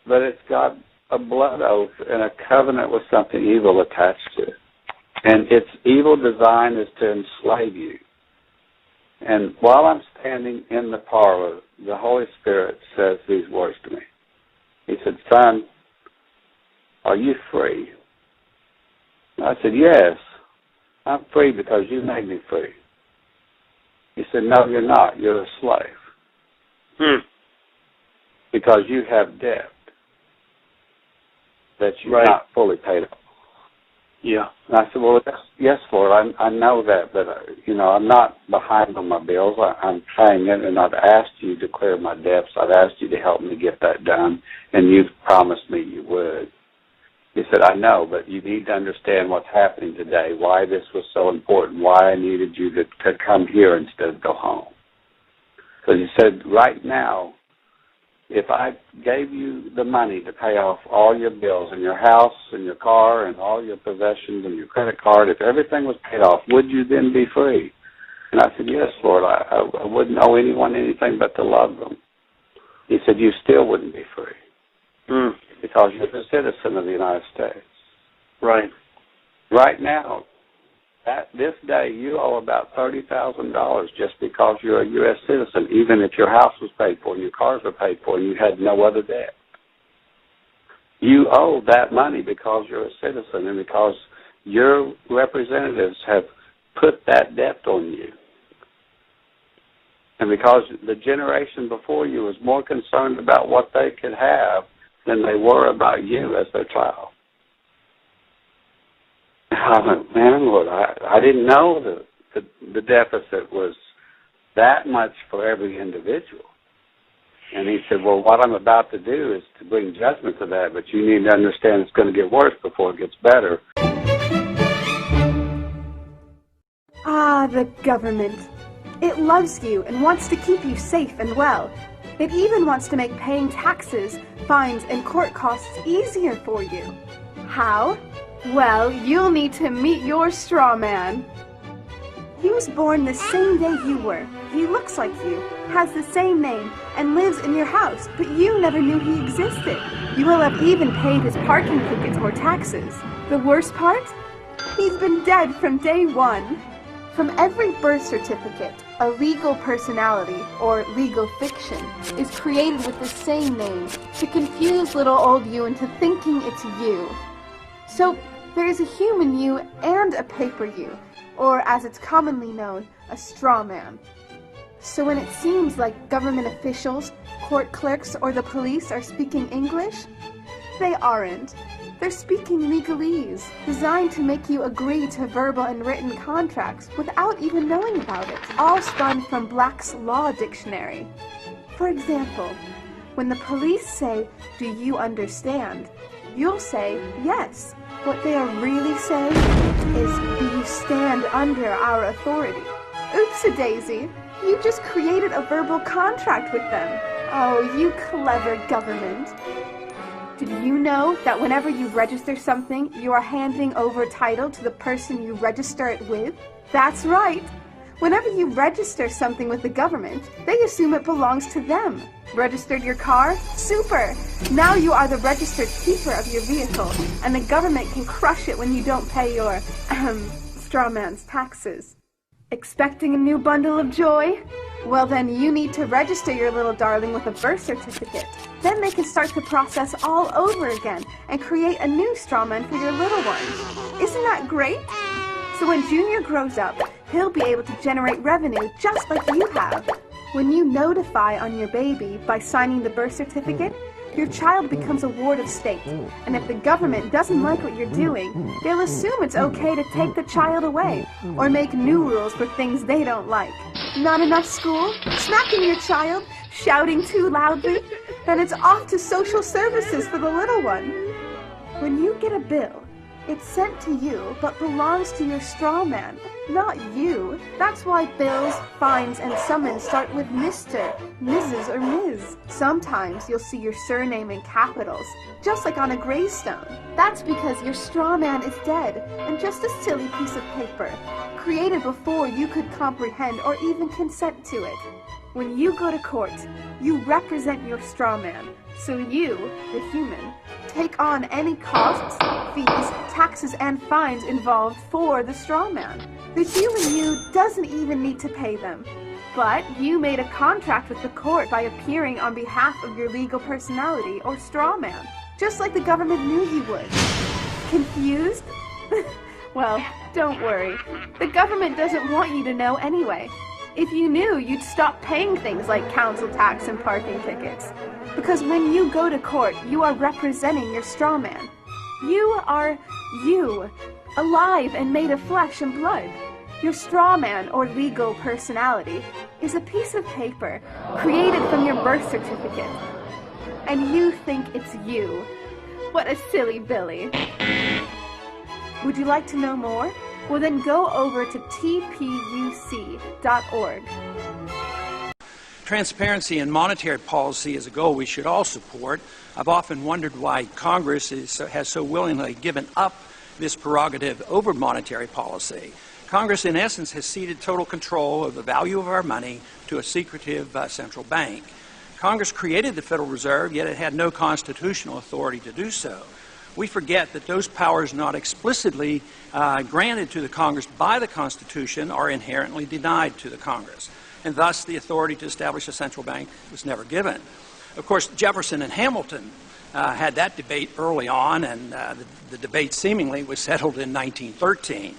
but it's got a blood oath and a covenant with something evil attached to it. And its evil design is to enslave you. And while I'm standing in the parlor, the Holy Spirit says these words to me. He said, son, are you free? I said, yes, I'm free because you made me free. He said, no, you're not. You're a slave. Because you have debt that you're not fully paid off. Yeah. And I said, well, yes, Lord, I know that, but, I'm not behind on my bills. I'm paying it, and I've asked you to clear my debts. I've asked you to help me get that done, and you've promised me you would. He said, I know, but you need to understand what's happening today, why this was so important, why I needed you to come here instead of go home. Because he said, right now, if I gave you the money to pay off all your bills and your house and your car and all your possessions and your credit card, if everything was paid off, would you then be free? And I said, yes, Lord, I wouldn't owe anyone anything but to love them. He said, you still wouldn't be free because you're a citizen of the United States. Right. Right now, at this day, you owe about $30,000 just because you're a U.S. citizen, even if your house was paid for and your cars were paid for and you had no other debt. You owe that money because you're a citizen and because your representatives have put that debt on you. And because the generation before you was more concerned about what they could have than they were about you as their child. I went, man, Lord, I didn't know the deficit was that much for every individual. And he said, well, what I'm about to do is to bring judgment to that, but you need to understand it's going to get worse before it gets better. Ah, the government. It loves you and wants to keep you safe and well. It even wants to make paying taxes, fines, and court costs easier for you. How? Well, you'll need to meet your straw man. He was born the same day you were. He looks like you, has the same name, and lives in your house, but you never knew he existed. You will have even paid his parking tickets or taxes. The worst part? He's been dead from day one. From every birth certificate, a legal personality, or legal fiction, is created with the same name to confuse little old you into thinking it's you. So, there is a human you and a paper you, or as it's commonly known, a straw man. So when it seems like government officials, court clerks, or the police are speaking English, they aren't. They're speaking legalese, designed to make you agree to verbal and written contracts without even knowing about it, all spun from Black's Law Dictionary. For example, when the police say, "Do you understand?" you'll say, "Yes." What they are really saying is, "Do you stand under our authority?" Oops-a-daisy, you just created a verbal contract with them. Oh, you clever government. Did you know that whenever you register something, you are handing over title to the person you register it with? That's right. Whenever you register something with the government, they assume it belongs to them. Registered your car? Super! Now you are the registered keeper of your vehicle, and the government can crush it when you don't pay your, straw man's taxes. Expecting a new bundle of joy? Well then you need to register your little darling with a birth certificate. Then they can start the process all over again and create a new straw man for your little one. Isn't that great? So when Junior grows up, he'll be able to generate revenue just like you have. When you notify on your baby by signing the birth certificate, your child becomes a ward of state, and if the government doesn't like what you're doing, they'll assume it's okay to take the child away, or make new rules for things they don't like. Not enough school? Smacking your child? Shouting too loudly? Then it's off to social services for the little one. When you get a bill, it's sent to you, but belongs to your straw man, not you. That's why bills, fines, and summons start with Mr., Mrs., or Ms. Sometimes you'll see your surname in capitals, just like on a gravestone. That's because your straw man is dead, and just a silly piece of paper, created before you could comprehend or even consent to it. When you go to court, you represent your straw man, so you, the human, take on any costs, fees, taxes, and fines involved for the straw man. The human you doesn't even need to pay them. But you made a contract with the court by appearing on behalf of your legal personality or straw man, just like the government knew you would. Confused? Well, don't worry. The government doesn't want you to know anyway. If you knew, you'd stop paying things like council tax and parking tickets. Because when you go to court, you are representing your straw man. You are you, alive and made of flesh and blood. Your straw man, or legal personality, is a piece of paper created from your birth certificate. And you think it's you. What a silly Billy. Would you like to know more? Well then go over to tpuc.org. Transparency in monetary policy is a goal we should all support. I've often wondered why Congress has so willingly given up this prerogative over monetary policy. Congress, in essence, has ceded total control of the value of our money to a secretive central bank. Congress created the Federal Reserve, yet it had no constitutional authority to do so. We forget that those powers not explicitly granted to the Congress by the Constitution are inherently denied to the Congress, and thus the authority to establish a central bank was never given. Of course, Jefferson and Hamilton had that debate early on, and the debate seemingly was settled in 1913.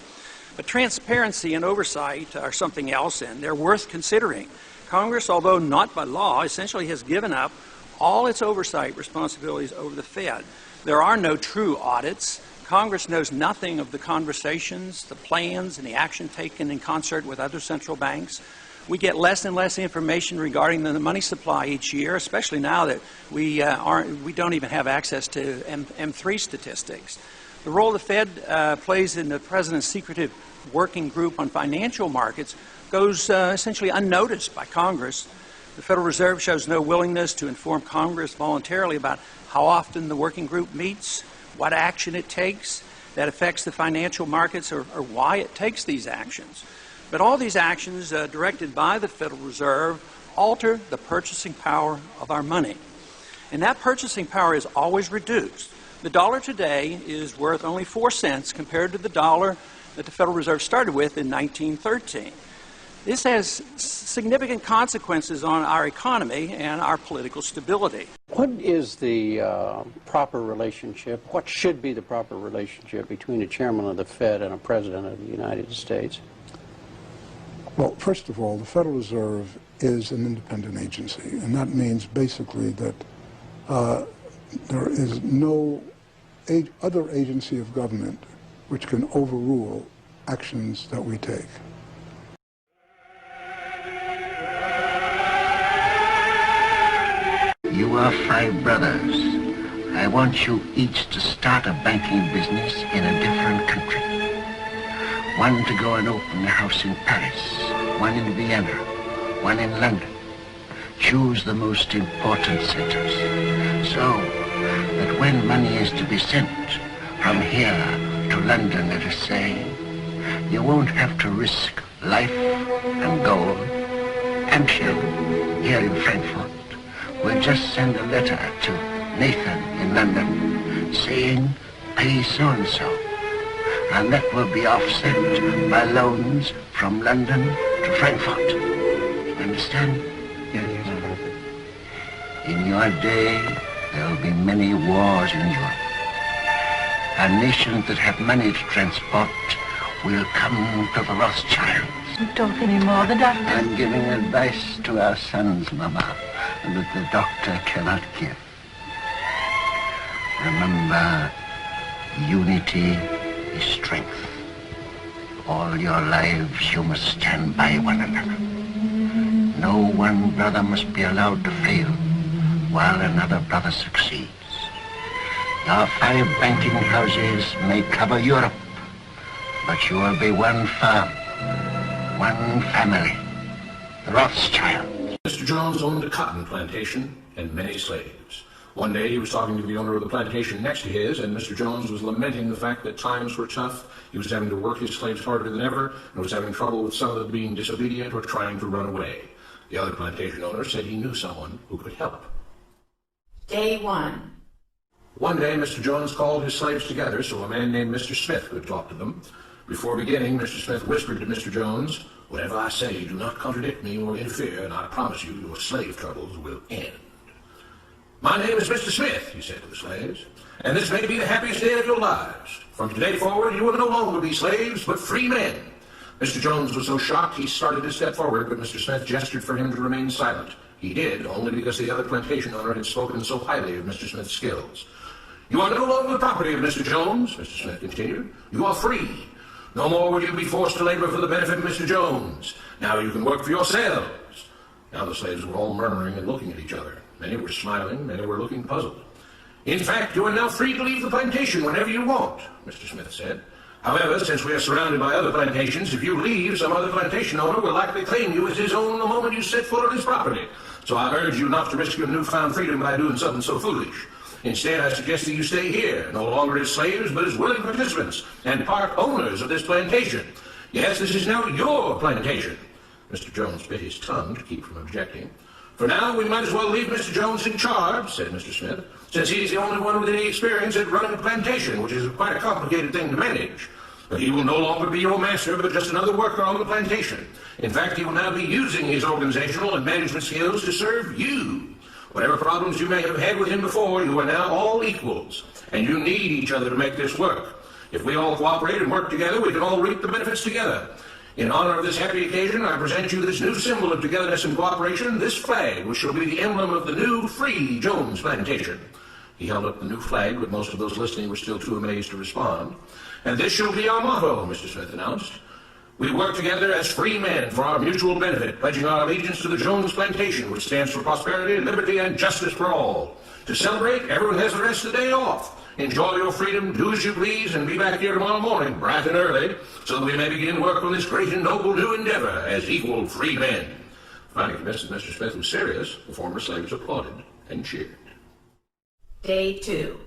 But transparency and oversight are something else, and they're worth considering. Congress, although not by law, essentially has given up all its oversight responsibilities over the Fed. There are no true audits. Congress knows nothing of the conversations, the plans, and the action taken in concert with other central banks. We get less and less information regarding the money supply each year, especially now that we don't even have access to M3 statistics. The role the Fed plays in the President's secretive working group on financial markets goes essentially unnoticed by Congress. The Federal Reserve shows no willingness to inform Congress voluntarily about how often the working group meets, what action it takes, that affects the financial markets or why it takes these actions. But all these actions directed by the Federal Reserve alter the purchasing power of our money. And that purchasing power is always reduced. The dollar today is worth only 4 cents compared to the dollar that the Federal Reserve started with in 1913. This has significant consequences on our economy and our political stability. What is the proper relationship, what should be the proper relationship between a chairman of the Fed and a president of the United States? Well, first of all, the Federal Reserve is an independent agency, and that means basically that there is no other agency of government which can overrule actions that we take. You are 5 brothers. I want you each to start a banking business in a different country. One to go and open a house in Paris, one in Vienna, one in London. Choose the most important centers, so that when money is to be sent from here to London, let us say, you won't have to risk life and gold. Hampshire, here in Frankfurt, will just send a letter to Nathan in London saying, pay so-and-so, and that will be offset by loans from London to Frankfurt. Understand? Yes. In your day, there will be many wars in Europe. And nations that have money to transport will come to the Rothschilds. Don't talk anymore, the doctor. I'm giving advice to our sons, Mama, that the doctor cannot give. Remember, unity is strength. All your lives you must stand by one another. No one brother must be allowed to fail while another brother succeeds. Your 5 banking houses may cover Europe, but you will be one firm, one family, the Rothschilds. Mr. Jones owned a cotton plantation and many slaves. One day he was talking to the owner of the plantation next to his, and Mr. Jones was lamenting the fact that times were tough. He was having to work his slaves harder than ever, and was having trouble with some of them being disobedient or trying to run away. The other plantation owner said he knew someone who could help. Day 1. One day, Mr. Jones called his slaves together so a man named Mr. Smith could talk to them. Before beginning, Mr. Smith whispered to Mr. Jones, "Whatever I say, do not contradict me or interfere, and I promise you your slave troubles will end." "My name is Mr. Smith," he said to the slaves, "and this may be the happiest day of your lives. From today forward, you will no longer be slaves, but free men." Mr. Jones was so shocked he started to step forward, but Mr. Smith gestured for him to remain silent. He did, only because the other plantation owner had spoken so highly of Mr. Smith's skills. "You are no longer the property of Mr. Jones," Mr. Smith continued. "You are free. No more will you be forced to labor for the benefit of Mr. Jones. Now you can work for yourselves." Now the slaves were all murmuring and looking at each other. Many were smiling, many were looking puzzled. "In fact, you are now free to leave the plantation whenever you want," Mr. Smith said. "However, since we are surrounded by other plantations, if you leave, some other plantation owner will likely claim you as his own the moment you set foot on his property. So I urge you not to risk your newfound freedom by doing something so foolish. Instead, I suggest that you stay here, no longer as slaves, but as willing participants and part owners of this plantation. Yes, this is now your plantation." Mr. Jones bit his tongue to keep from objecting. "For now, we might as well leave Mr. Jones in charge," said Mr. Smith, "since he's the only one with any experience at running a plantation, which is quite a complicated thing to manage. But he will no longer be your master, but just another worker on the plantation. In fact, he will now be using his organizational and management skills to serve you. Whatever problems you may have had with him before, you are now all equals, and you need each other to make this work. If we all cooperate and work together, we can all reap the benefits together. In honor of this happy occasion, I present you this new symbol of togetherness and cooperation, this flag, which shall be the emblem of the new free Jones plantation." He held up the new flag, but most of those listening were still too amazed to respond. "And this shall be our motto," Mr. Smith announced. "We work together as free men for our mutual benefit, pledging our allegiance to the Jones plantation, which stands for prosperity, liberty, and justice for all. To celebrate, everyone has the rest of the day off. Enjoy your freedom, do as you please, and be back here tomorrow morning, bright and early, so that we may begin work on this great and noble new endeavor as equal free men." Finally convinced that Mr. Smith was serious, the former slaves applauded and cheered. Day 2.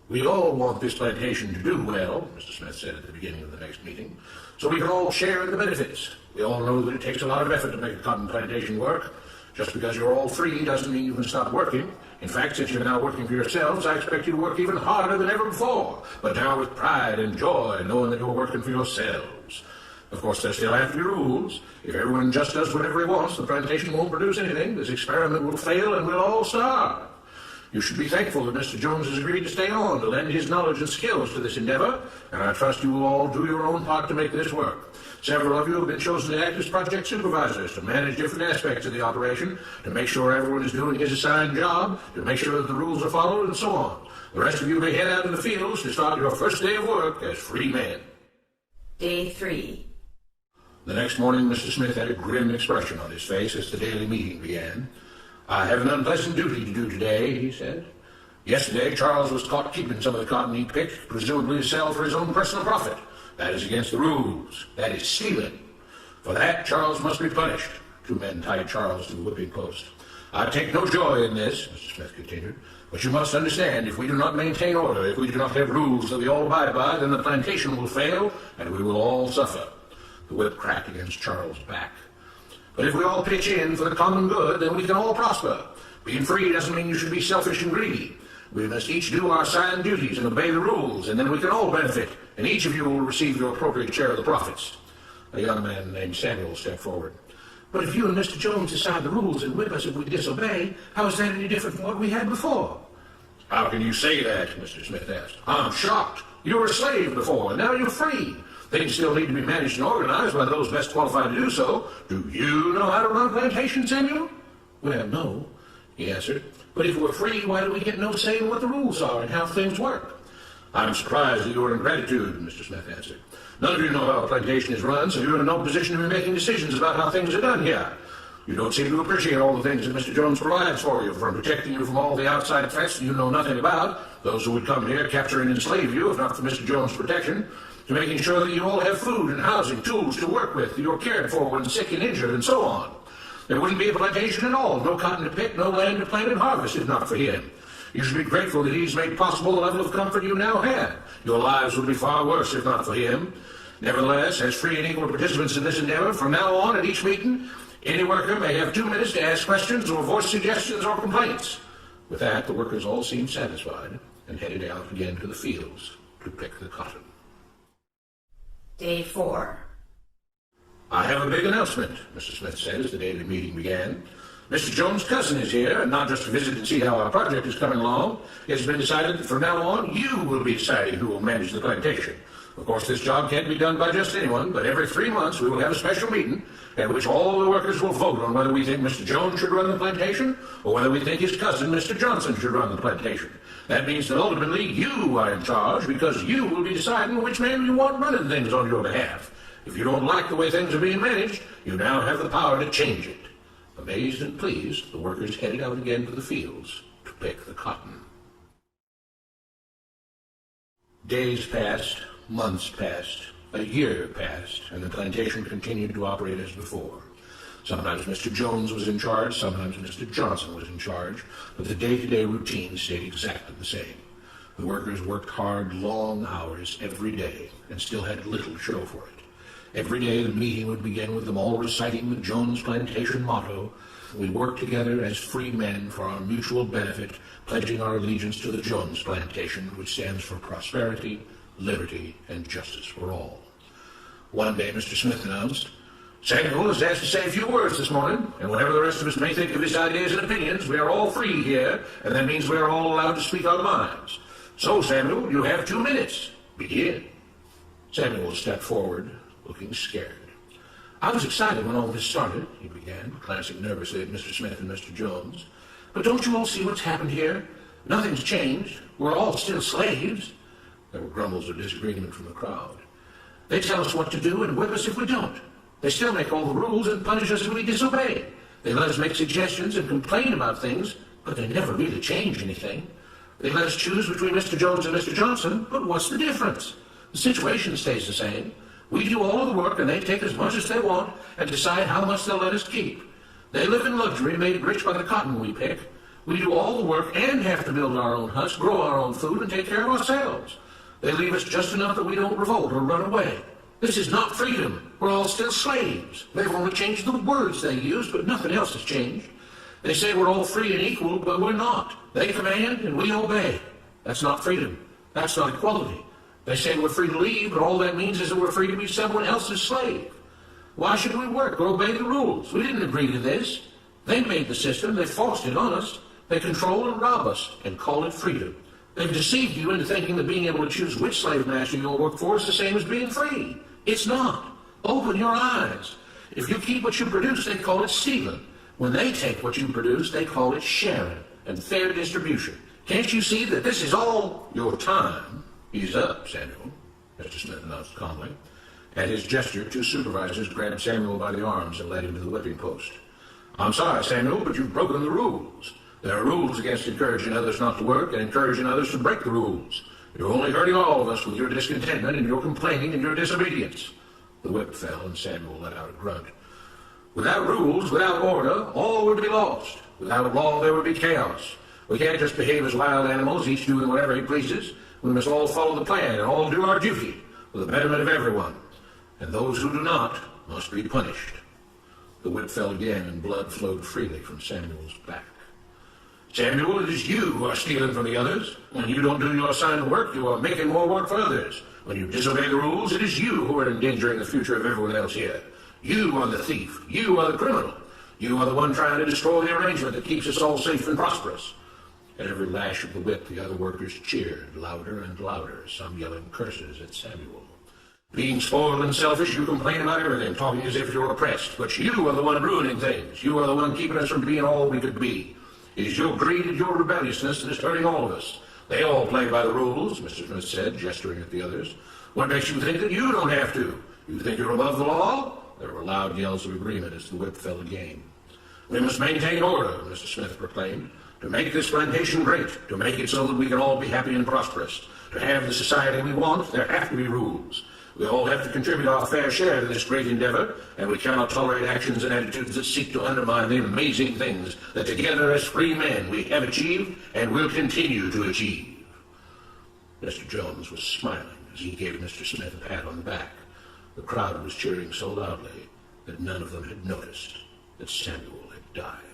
We all want this plantation to do well, Mr. Smith said at the beginning of the next meeting, so we can all share in the benefits. We all know that it takes a lot of effort to make a cotton plantation work. Just because you're all free doesn't mean you can stop working. In fact, since you're now working for yourselves, I expect you to work even harder than ever before, but now with pride and joy, knowing that you're working for yourselves. Of course, there still have to be rules. If everyone just does whatever he wants, the plantation won't produce anything. This experiment will fail and we'll all starve. You should be thankful that Mr. Jones has agreed to stay on, to lend his knowledge and skills to this endeavor, and I trust you will all do your own part to make this work. Several of you have been chosen to act as project supervisors, to manage different aspects of the operation, to make sure everyone is doing his assigned job, to make sure that the rules are followed, and so on. The rest of you may head out in the fields to start your first day of work as free men. Day 3. The next morning, Mr. Smith had a grim expression on his face as the daily meeting began. I have an unpleasant duty to do today, he said. Yesterday, Charles was caught keeping some of the cotton he picked, presumably to sell for his own personal profit. That is against the rules. That is stealing. For that, Charles must be punished. 2 men tied Charles to the whipping post. I take no joy in this, Mr. Smith continued, but you must understand, if we do not maintain order, if we do not have rules that we all abide by, then the plantation will fail, and we will all suffer. The whip cracked against Charles' back. But if we all pitch in for the common good, then we can all prosper. Being free doesn't mean you should be selfish and greedy. We must each do our assigned duties and obey the rules, and then we can all benefit, and each of you will receive your appropriate share of the profits. A young man named Samuel stepped forward. But if you and Mr. Jones decide the rules and whip us if we disobey, how is that any different from what we had before? How can you say that? Mr. Smith asked. I'm shocked. You were a slave before, and now you're free. Things still need to be managed and organized by those best qualified to do so. Do you know how to run a plantation, Samuel? Well, no, he answered. But if we're free, why do we get no say in what the rules are and how things work? I'm surprised at your ingratitude, Mr. Smith answered. None of you know how a plantation is run, so you're in no position to be making decisions about how things are done here. You don't seem to appreciate all the things that Mr. Jones provides for you, from protecting you from all the outside threats you know nothing about, those who would come here, capture and enslave you, if not for Mr. Jones' protection, to making sure that you all have food and housing, tools to work with, you're cared for when sick and injured, and so on. There wouldn't be a plantation at all, no cotton to pick, no land to plant and harvest, if not for him. You should be grateful that he's made possible the level of comfort you now have. Your lives would be far worse if not for him. Nevertheless, as free and equal participants in this endeavor, from now on at each meeting, any worker may have 2 minutes to ask questions or voice suggestions or complaints. With that, the workers all seemed satisfied and headed out again to the fields to pick the cotton. Day 4. I have a big announcement, Mr. Smith said as the daily meeting began. Mr. Jones' cousin is here, and not just to visit and see how our project is coming along. It has been decided that from now on, you will be deciding who will manage the plantation. Of course, this job can't be done by just anyone, but every 3 months we will have a special meeting at which all the workers will vote on whether we think Mr. Jones should run the plantation or whether we think his cousin, Mr. Johnson, should run the plantation. That means that ultimately you are in charge because you will be deciding which man you want running things on your behalf. If you don't like the way things are being managed, you now have the power to change it. Amazed and pleased, the workers headed out again to the fields to pick the cotton. Days passed, months passed, a year passed, and the plantation continued to operate as before. Sometimes Mr. Jones was in charge, sometimes Mr. Johnson was in charge, but the day-to-day routine stayed exactly the same. The workers worked hard, long hours every day, and still had little to show for it. Every day the meeting would begin with them all reciting the Jones Plantation motto, "We work together as free men for our mutual benefit, pledging our allegiance to the Jones Plantation, which stands for prosperity, liberty, and justice for all." One day Mr. Smith announced, "Samuel is asked to say a few words this morning, and whatever the rest of us may think of his ideas and opinions, we are all free here, and that means we are all allowed to speak our minds. So, Samuel, you have 2 minutes. Begin." Samuel stepped forward, looking scared. "I was excited when all this started," he began, glancing nervously at Mr. Smith and Mr. Jones. "But don't you all see what's happened here? Nothing's changed. We're all still slaves." There were grumbles of disagreement from the crowd. "They tell us what to do and whip us if we don't. They still make all the rules and punish us if we disobey. They let us make suggestions and complain about things, but they never really change anything. They let us choose between Mr. Jones and Mr. Johnson, but what's the difference? The situation stays the same. We do all of the work and they take as much as they want and decide how much they'll let us keep. They live in luxury, made rich by the cotton we pick. We do all the work and have to build our own huts, grow our own food, and take care of ourselves. They leave us just enough that we don't revolt or run away. This is not freedom. We're all still slaves. They've only changed the words they use, but nothing else has changed. They say we're all free and equal, but we're not. They command and we obey. That's not freedom. That's not equality. They say we're free to leave, but all that means is that we're free to be someone else's slave. Why should we work or obey the rules? We didn't agree to this. They made the system. They forced it on us. They control and rob us and call it freedom. They've deceived you into thinking that being able to choose which slave master you'll work for is the same as being free. It's not. Open your eyes. If you keep what you produce, they call it stealing. When they take what you produce, they call it sharing and fair distribution. Can't you see that this is all your time? Ease up, Samuel, Mr. Smith announced calmly. At his gesture, two supervisors grabbed Samuel by the arms and led him to the whipping post. I'm sorry, Samuel, but you've broken the rules. There are rules against encouraging others not to work and encouraging others to break the rules. You're only hurting all of us with your discontentment and your complaining and your disobedience. The whip fell and Samuel let out a grunt. Without rules, without order, all would be lost. Without law, there would be chaos. We can't just behave as wild animals, each doing whatever he pleases. We must all follow the plan and all do our duty for the betterment of everyone. And those who do not must be punished. The whip fell again and blood flowed freely from Samuel's back. Samuel, it is you who are stealing from the others. When you don't do your assigned work, you are making more work for others. When you disobey the rules, it is you who are endangering the future of everyone else here. You are the thief. You are the criminal. You are the one trying to destroy the arrangement that keeps us all safe and prosperous. At every lash of the whip, the other workers cheered louder and louder, some yelling curses at Samuel. Being spoiled and selfish, you complain about everything, talking as if you're oppressed. But you are the one ruining things. You are the one keeping us from being all we could be. It is your greed and your rebelliousness that is hurting all of us. They all play by the rules, Mr. Smith said, gesturing at the others. What makes you think that you don't have to? You think you're above the law? There were loud yells of agreement as the whip fell again. We must maintain order, Mr. Smith proclaimed, to make this plantation great, to make it so that we can all be happy and prosperous. To have the society we want, there have to be rules. We all have to contribute our fair share to this great endeavor, and we cannot tolerate actions and attitudes that seek to undermine the amazing things that together as free men we have achieved and will continue to achieve. Mr. Jones was smiling as he gave Mr. Smith a pat on the back. The crowd was cheering so loudly that none of them had noticed that Samuel had died.